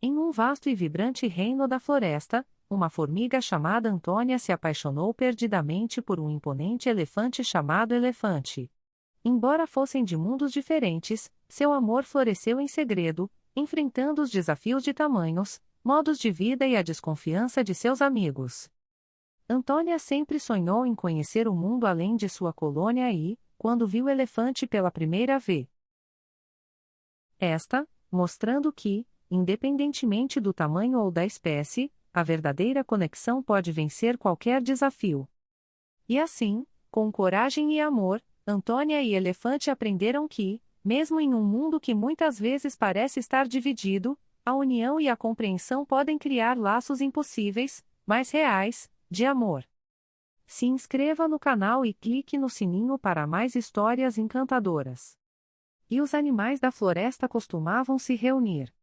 Em um vasto e vibrante reino da floresta, uma formiga chamada Antônia se apaixonou perdidamente por um imponente elefante chamado Elefante. Embora fossem de mundos diferentes, seu amor floresceu em segredo, enfrentando os desafios de tamanhos, modos de vida e a desconfiança de seus amigos. Antônia sempre sonhou em conhecer o mundo além de sua colônia e, quando viu o elefante pela primeira vez, mostrando que, independentemente do tamanho ou da espécie, a verdadeira conexão pode vencer qualquer desafio. E assim, com coragem e amor, Antônia e Elefante aprenderam que, mesmo em um mundo que muitas vezes parece estar dividido, a união e a compreensão podem criar laços impossíveis, mas reais, de amor. Se inscreva no canal e clique no sininho para mais histórias encantadoras. E os animais da floresta costumavam se reunir.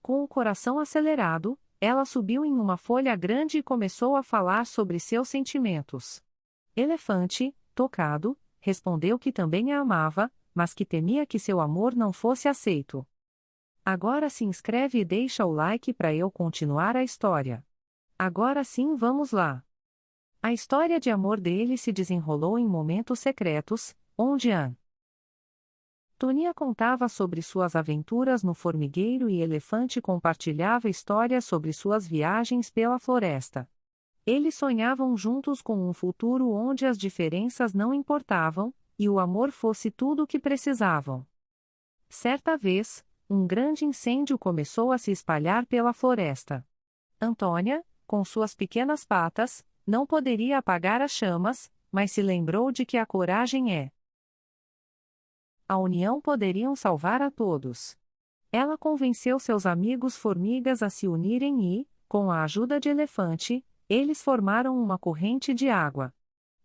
Com o coração acelerado, ela subiu em uma folha grande e começou a falar sobre seus sentimentos. Elefante, tocado, respondeu que também a amava, mas que temia que seu amor não fosse aceito. Agora se inscreve e deixa o like para eu continuar a história. Agora sim, vamos lá. A história de amor dele se desenrolou em momentos secretos, onde Antônia contava sobre suas aventuras no formigueiro e Elefante compartilhava histórias sobre suas viagens pela floresta. Eles sonhavam juntos com um futuro onde as diferenças não importavam, e o amor fosse tudo o que precisavam. Certa vez, um grande incêndio começou a se espalhar pela floresta. Antônia, com suas pequenas patas, não poderia apagar as chamas, mas se lembrou de que a coragem a união poderiam salvar a todos. Ela convenceu seus amigos formigas a se unirem e, com a ajuda de Elefante, eles formaram uma corrente de água.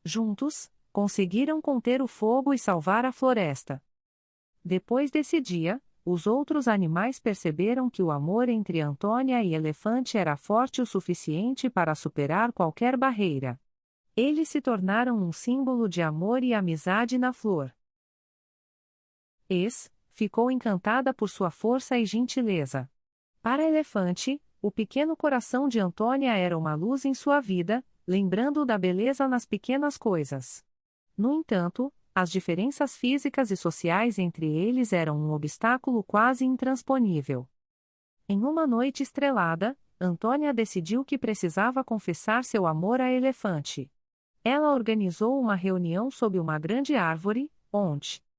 Juntos, conseguiram conter o fogo e salvar a floresta. Depois desse dia, os outros animais perceberam que o amor entre Antônia e Elefante era forte o suficiente para superar qualquer barreira. Eles se tornaram um símbolo de amor e amizade na flor. Ficou encantada por sua força e gentileza. Para Elefante, o pequeno coração de Antônia era uma luz em sua vida, lembrando-o da beleza nas pequenas coisas. No entanto, as diferenças físicas e sociais entre eles eram um obstáculo quase intransponível. Em uma noite estrelada, Antônia decidiu que precisava confessar seu amor a Elefante. Ela organizou uma reunião sob uma grande árvore, onde